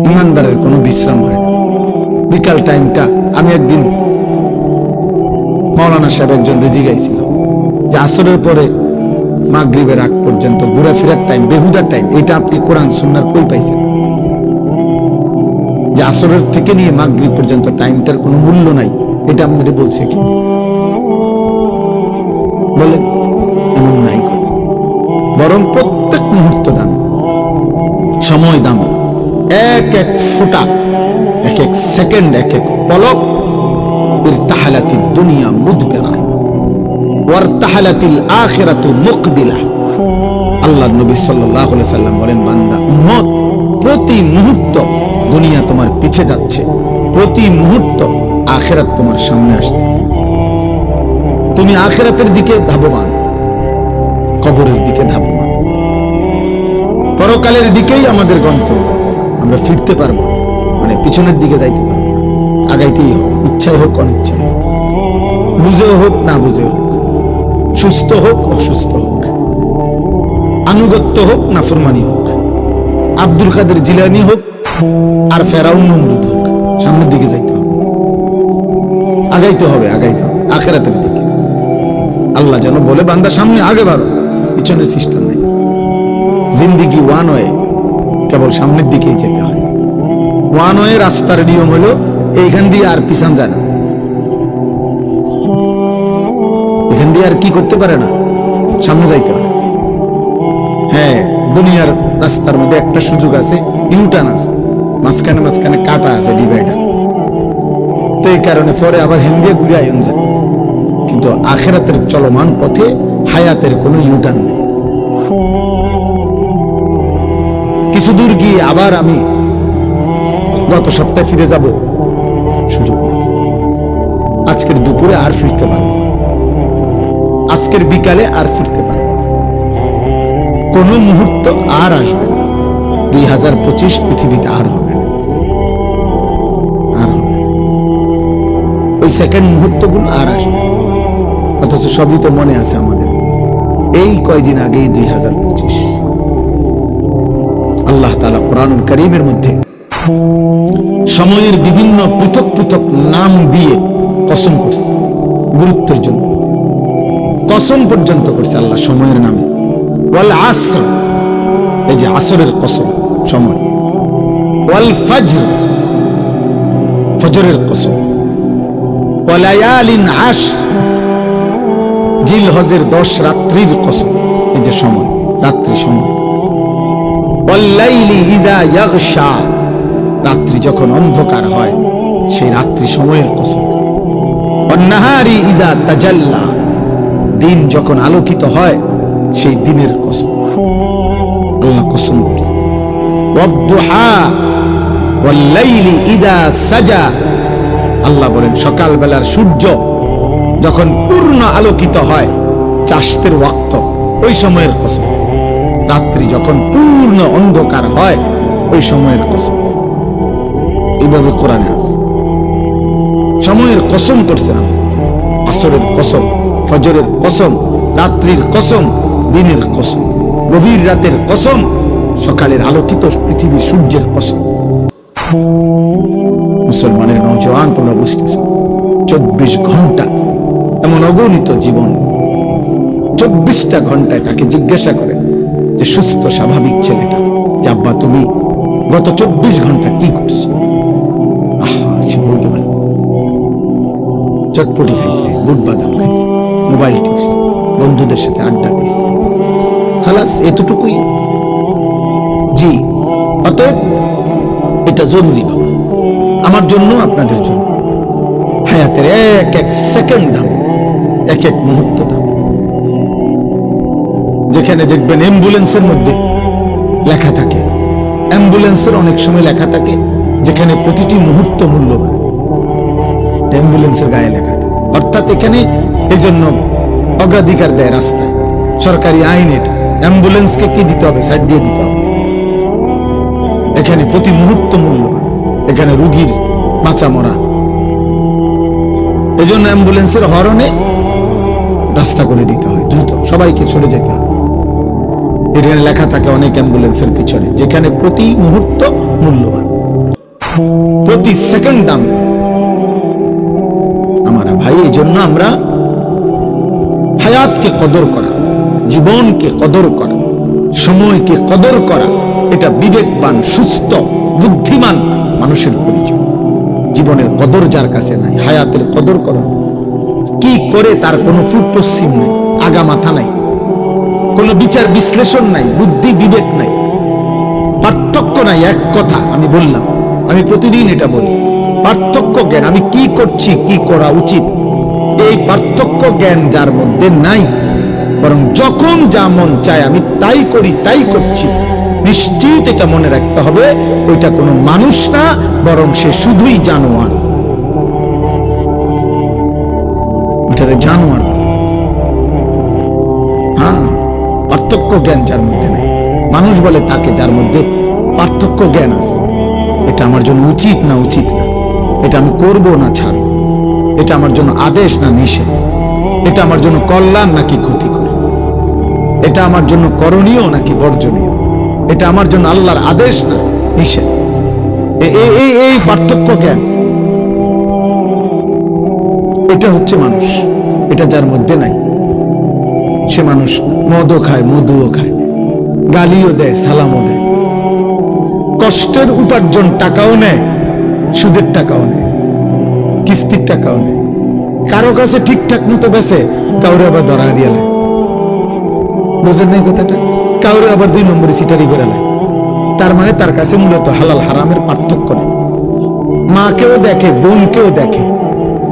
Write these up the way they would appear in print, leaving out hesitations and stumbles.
ইমানদারের কোনো বিশ্রাম হয় না। বিকাল টাইমটা আমি একদিন মাওলানা সাহেব একজন রেজি গাইছিল যে আসরের পরে মাগরিবের আগ পর্যন্ত ঘোরাফেরার টাইম, বেহুদার টাইম, এটা আপনি কোরআন সুন্নাহর কই পাইছেন? যে আসরের থেকে নিয়ে মাগরিব পর্যন্ত টাইমটার কোনো মূল্য নাই, এটা আমাদের বলছে কি? বলেন, এমন নাই কথা। বরং প্রত্যেক মুহূর্ত দামি, সময় দামি, এক এক ফোঁটা, এক এক সেকেন্ড, এক এক পলক। ইরতাহালাতিদ দুনিয়া মুদবিরা ওয়ারতাহালাতিল আখিরাতু মুকবিলা। আল্লাহর নবী সাল্লাল্লাহু আলাইহি সাল্লাম বলেন, বান্দা উম্মত, প্রতি মুহূর্ত দুনিয়া তোমার পিছে যাচ্ছে, প্রতি মুহূর্ত আখিরাত তোমার সামনে আসতেছে। তুমি আখিরাতের দিকে ধাবমান, কবরের দিকে ধাবমান। পরকালের দিকেই আমাদের গন্তব্য। আমরা ফিরতে পারবো, মানে পিছনের দিকে যাইতে পারবো, আগাইতেই হবে, ইচ্ছাই হোক অনিচ্ছাই হোক, বুঝেও হোক না বুঝেও হোক, সুস্থ হোক অসুস্থ হোক, আনুগত্য হোক না ফরমানি হোক, আব্দুল কাদের জিলানী হোক আর ফেরাউন নমরুদ হোক, সামনের দিকে যাইতে হবে, আগাইতে হবে, আগাইতে হবে আখিরাতের দিকে। আল্লাহ যেন বলে, বান্দা সামনে আগে বাড়ো, পিছনের সিস্টেম নেই। জিন্দিগি ওয়ান ওয়ে, কেবল সামনের দিকেই যেতে হয়। ওয়ান ওয়ে রাস্তার নিয়ম হলো এইখান দিয়ে আর পিছন যায় না, এখান দিয়ে আর কি করতে পারে না, সামনে যাইতে হয়। হ্যাঁ, দুনিয়ার রাস্তার মধ্যে একটা সুযোগ আছে, ইউটার্ন আছে, মাঝখানে মাঝখানে কাটা আছে, ডিভাইডার। তো এই কারণে পরে আবার হিন্দি ঘুরে আয়ন যায়। কিন্তু আখিরাতের চলমান পথে হায়াতের কোনো ইউটার্ন নেই। কিছু দূর গিয়ে আবার আমি গত সপ্তাহে ফিরে যাব, সুযোগ নেই। আজকের দুপুরে আর ফিরতে পারবো, আজকের বিকালে আর ফিরতে পারবো না, কোন মুহূর্ত আর আসবে না। 2025 পৃথিবীতে আর হবে না, আর হবে না। ওই সেকেন্ড মুহূর্তগুলো আর আসবে না। অথচ সবই তো মনে আছে আমাদের। এই কয়দিন আগেই 2025। আল্লাহ তাআলা কোরআনুল কারীমের মধ্যে সময়ের বিভিন্ন পৃথক পৃথক নাম দিয়ে কসম করছে, গুরুত্বের জন্য কসম পর্যন্ত করছে আল্লাহ সময়ের নামে। ওয়াল আসর, এই যে আসরের কসম, সময়। ওয়াল ফজর, ফজরের কসম। ওয়ালায়ালিন আশর, জিলহজের 10 রাত্রির কসম, এই যে সময়, রাত্রি সময়। ওয়াল্লাইলি ইযা ইয়াগশা, রাত্রি যখন অন্ধকার হয় সেই রাত্রি সময়ের কসম। ওয়ান্নাহারি ইযা তাজাল্লা, দিন যখন আলোকিত হয় সেই দিনের কসম। আল্লাহ কসম করছে। ওয়াদ-দুহা ওয়াল-লাইলি ইযা সাজা, আল্লাহ বলেন সকাল বেলার সূর্য যখন পূর্ণ আলোকিত হয়, চাশতের ওয়াক্ত, ওই সময়ের কসম। রাত্রি যখন পূর্ণ অন্ধকার হয় ওই সময়ের কসম। এইভাবে কোরআনে আছে, সময়ের কসম করছে না। আসরের কসম, ফজরের কসম, রাত্রির কসম, দিনের কসম, গভীর রাতের কসম, সকালের আলোকিত পৃথিবীর সূর্যের কসম। মুসলমানের নওজওয়ান, তোমরা বুঝতেছ, 24 ঘন্টা এমন অগণিত জীবন, 24টা ঘন্টায় তাকে জিজ্ঞাসা করে যে সুস্থ স্বাভাবিক ছেলেটা, যে আব্বা তুমি গত 24 ঘন্টা কি করছো? আহা, সে বলতে পারে চটপটি খাইছে, বুট বাদাম খাইছে, মোবাইল টিপছে, বন্ধুদের সাথে আড্ডা দিচ্ছে, খালাস, এতটুকুই। জি, অতএব এটা জরুরি বাবা, আমার জন্য, আপনাদের জন্য। হায়াতের এক এক সেকেন্ড দাম, এক এক মুহূর্ত দাম। যেখানে দেখবেন অ্যাম্বুলেন্সের মধ্যে লেখা থাকে, অ্যাম্বুলেন্সের অনেক সময় লেখা থাকে যেখানে প্রতিটি মুহূর্ত মূল্যবান, অ্যাম্বুলেন্সের গায়ে লেখা থাকে। অর্থাৎ এখানে এই জন্য অগ্রাধিকার দেয় রাস্তায়, সরকারি আইন এটা। অ্যাম্বুলেন্সকে কি দিতে হবে? সাইড দিয়ে দিতে হবে। এখানে প্রতি মুহূর্ত মূল্যবান, এখানে রুগীর বাঁচা মরা। এই জন্য অ্যাম্বুলেন্সের হরনে রাস্তা করে দিতে হয়, দ্রুত সবাইকে চলে যেতে হয়। এখানে লেখা থাকে অনেক অ্যাম্বুলেন্সের পিছনে, যেখানে প্রতি মুহূর্ত মূল্য। প্রতি সেকেন্ড দামি। আমার ভাই, এই জন্য আমরা হায়াতকে কদর করা, জীবনকে কদর করা, সময়কে কদর করা, এটা বিবেকবান, সুস্থ, বুদ্ধিমান মানুষের পরিচয়। জীবনের কদর যার কাছে নাই, হায়াতের কদর করো, কি করে তার কোনো ফুট পশ্চিম নাই, আগা মাথা নাই, কোনো বিচার বিশ্লেষণ নাই, বুদ্ধি বিবেক নাই, পার্থক্য নাই। এক কথা আমি বললাম, আমি প্রতিদিন এটা বলি, পার্থক্য জ্ঞান, আমি কি করছি, কি করা উচিত, এই পার্থক্য জ্ঞান যার মধ্যে নাই, বরং যখন যা মন চায় আমি তাই করি, তাই করছি, নিশ্চিত এটা মনে রাখতে হবে, ওইটা কোনো মানুষ না, বরং সে শুধুই জানোয়ার। ওইটারে জানোয়ার। হ্যাঁ, পার্থক্য জ্ঞান যার মধ্যে নেই, মানুষ বলে তাকে যার মধ্যে পার্থক্য জ্ঞান আছে। এটা আমার জন্য উচিত না উচিত না, এটা আমি করব না ছাড়ব, এটা আমার জন্য আদেশ না নিষেধ, এটা আমার জন্য কল্যাণ নাকি ক্ষতিকর, এটা আমার জন্য করণীয় নাকি বর্জনীয়, এটা আমার জন্য আল্লাহর আদেশ না নিষেধ। এই পার্থক্য জ্ঞান, এটা হচ্ছে মানুষ। এটা যার মধ্যে নাই, সে মানুষ মদও খায়, মধুও খায়, গালিও দেয়, সালামও দেয়, কষ্টের উপার্জন টাকাও নেয়, সুদের টাকাও নেয়, কিস্তির টাকাও নেয়, কারো কাছে ঠিকঠাক মতো বেছে, কাউরে আবার ধরা দিয়ে নেয়। বুঝেন নাই কথাটা? কাউরে আবার 2 নম্বরে সিটারি করে নেয়। তার মানে তার কাছে মূলত হালাল হারামের পার্থক্য নেই। মাকেও দেখে, বোনকেও দেখে,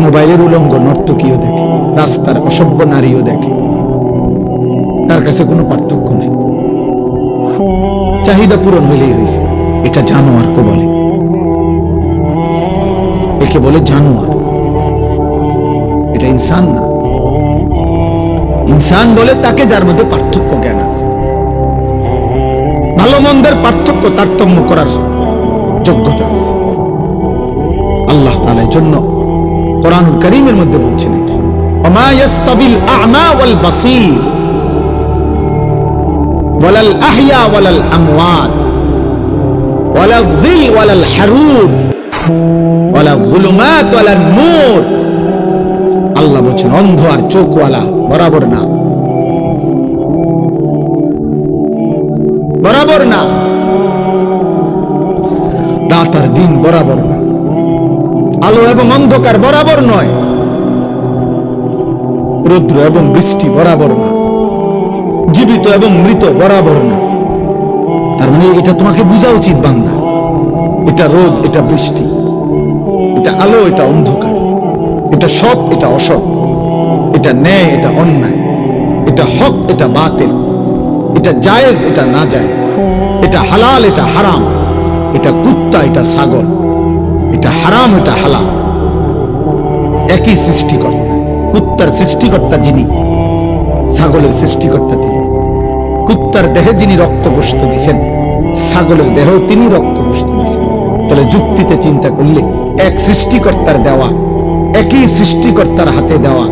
মোবাইলের উলঙ্গ নর্তকীও দেখে, রাস্তার অসভ্য নারীও দেখে, তার কাছে কোনো পার্থক্য নেই, চাহিদা পূরণ হইলেই হয়েছে। এটা জানোয়ারকে বলে, একে বলে জানোয়ার, এটা ইনসান না। ইনসান বলে তাকে যার মধ্যে পার্থক্য জ্ঞান আছে, ভালো মন্দের পার্থক্য তারতম্য করার যোগ্যতা আছে। আল্লাহ তাআলা এর জন্য কোরআনুল কারীমের মধ্যে বলছেন, এটা ওমা ইয়াস্তাবিল আ'মা ওয়াল বাসীর ওয়ালাল আহইয়া ওয়ালাল আমওয়াত ওয়ালাল যিল ওয়ালাল হারুর ওয়ালাল যুলুমাত ওয়ালান নূর। আল্লাহ বলেন অন্ধ আর চোখওয়ালা বরাবর না, বরাবর না, রাত আর দিন বরাবর না, আলো এবং অন্ধকার বরাবর নয়, রৌদ্র এবং বৃষ্টি বরাবর না, জীবিত এবং মৃত বরাবর না। তার মানে এটা তোমাকে বোঝা উচিত বান্দা, এটা রোদ, এটা বৃষ্টি, এটা আলো, এটা অন্ধকার, এটা সৎ, এটা অসৎ, এটা ন্যায়, এটা অন্যায়, এটা হক, এটা বাতিল, এটা জায়েজ, এটা না জায়েজ, এটা হালাল, এটা হারাম, এটা কুত্তা, এটা ছাগল, এটা হারাম, এটা হালাল। একই সৃষ্টিকর্তা। কুত্তার সৃষ্টিকর্তা যিনি, ছাগলের সৃষ্টিকর্তা তিনি। কুত্তার দেহে যিনি রক্ত গোশত দিছেন, ছাগলের দেহেও তিনি রক্ত গোশত দিছেন। তাহলে যুক্তিতে চিন্তা করলে এক সৃষ্টিকর্তার দেওয়া, একই সৃষ্টিকর্তার হাতে দেওয়া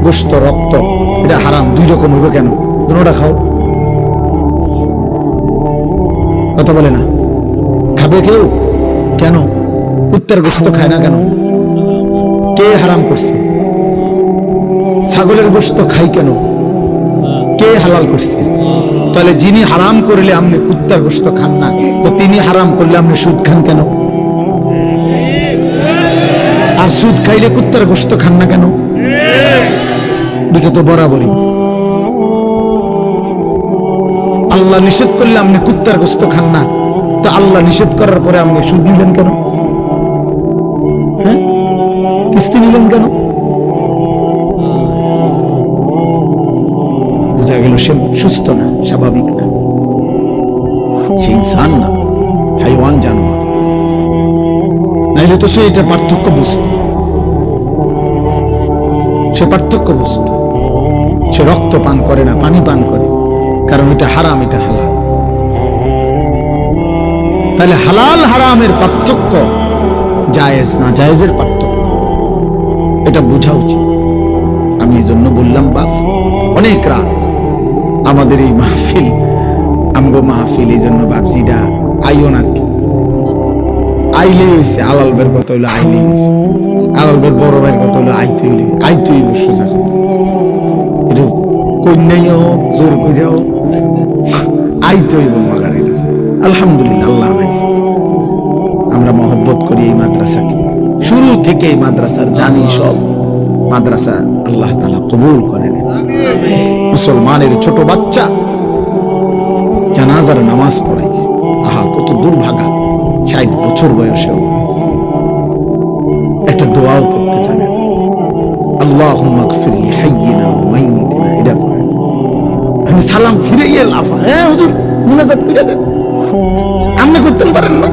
গোশত, রক্ত, এটা হারাম 2 রকম হইব কেন? দুটোটা খাও, কথা বলে না, খাবে কেউ? কেন কুত্তার গোশত খায় না কেন? কে হারাম করছে? ছাগলের গোশত খাই কেন? কে হালাল করছে? তাহলে যিনি হারাম করলে আপনি কুত্তার গোশত খান না, তো তিনি হারাম করলে আপনি সুদ খান কেন? আর সুদ খাইলে কুত্তার গোশত খান না কেন? দুটো তো বরাবরই। আল্লাহ নিষেধ করলে আপনি কুত্তার গোশত খান না, তো আল্লাহ নিষেধ করার পরে আপনি সুদ নিলেন কেন? হ্যাঁ, কিস্তি নিলেন কেন? বোঝা গেল সে সুস্থ না, স্বাভাবিক না, সে ইনসান না, হাইওয়ান, জানোয়ার। নাইলে তো সে এটা পার্থক্য বুঝত, সে পার্থক্য বুঝত। সে রক্ত পান করে না, পানি পান করে, কারণ এটা হারাম, এটা হালাল। তাহলে হালাল হারামের পার্থক্য, জায়েজ না জায়েজের পার্থক্য, এটা বোঝা উচিত। আমি এই জন্য বললাম বাপ, অনেক রাত আমাদের এই মাহফিল, আমগো মাহফিল, এই জন্য ভাবছি এটা আইও না, আইলেই হয়েছে, আলাল বের কথা হইলো আইলেই হয়েছে, আলাল বের বড় ভাইয়ের কথা হইলো আইতে হইলে আইতেই সোজা কথা। এটা কন্যাইও জোর করিয়াও আইতে হইব মাগারিটা। আলহামদুলিল্লাহ, আল্লাহ নাইছে। আমরা মহব্বত করি এই মাদ্রাসাকে, শুরু থেকে এই মাদ্রাসার জানি সব মাদ্রাসা আল্লাহ তাআলা কবুল করেন। মুসলমানের ছোট বাচ্চা জানাজার নামাজ পড়াইছে, আহা কত দুর্ভাগা, 60 বছর বয়সেও একটা দোয়াও করতে জানেন, আল্লাহুম্মা গফির লি হাইয়িনা ওয়া মাইয়িতিনা। এটা পড়ে আমি সালাম ফিরাইয়া লাফা, হ্যাঁ হুজুর মুনাজাত করে দেন। আপনি করতে পারেন না?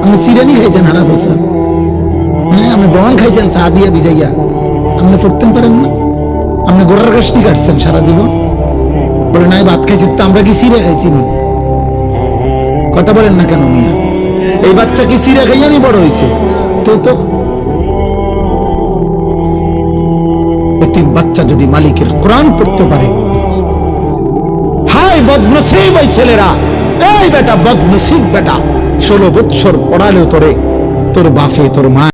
আপনি সিরানি খাইছেন হারা বছর, হ্যাঁ আপনি বহন খাইছেন চা দিয়া ভিজাইয়া, আপনি পড়তে পারেন না? আপনি গোড়ার গাছটি কাটছেন সারা জীবন, বলে নাই ভাত খাইছি, তো আমরা কি সিরে খাইছি না? কথা বলেন না কেন মিয়া? এই বাচ্চা কি সিরে খাইয়া নি বড় হয়েছে? তো এতিম বাচ্চা যদি মালিকের কোরআন পড়তে পারে, হায় বদনসিব ওই ছেলেরা। এই বেটা বদনসিব বেটা, 16 বৎসর পড়ালেও তোরে তোর বাপে তোর মা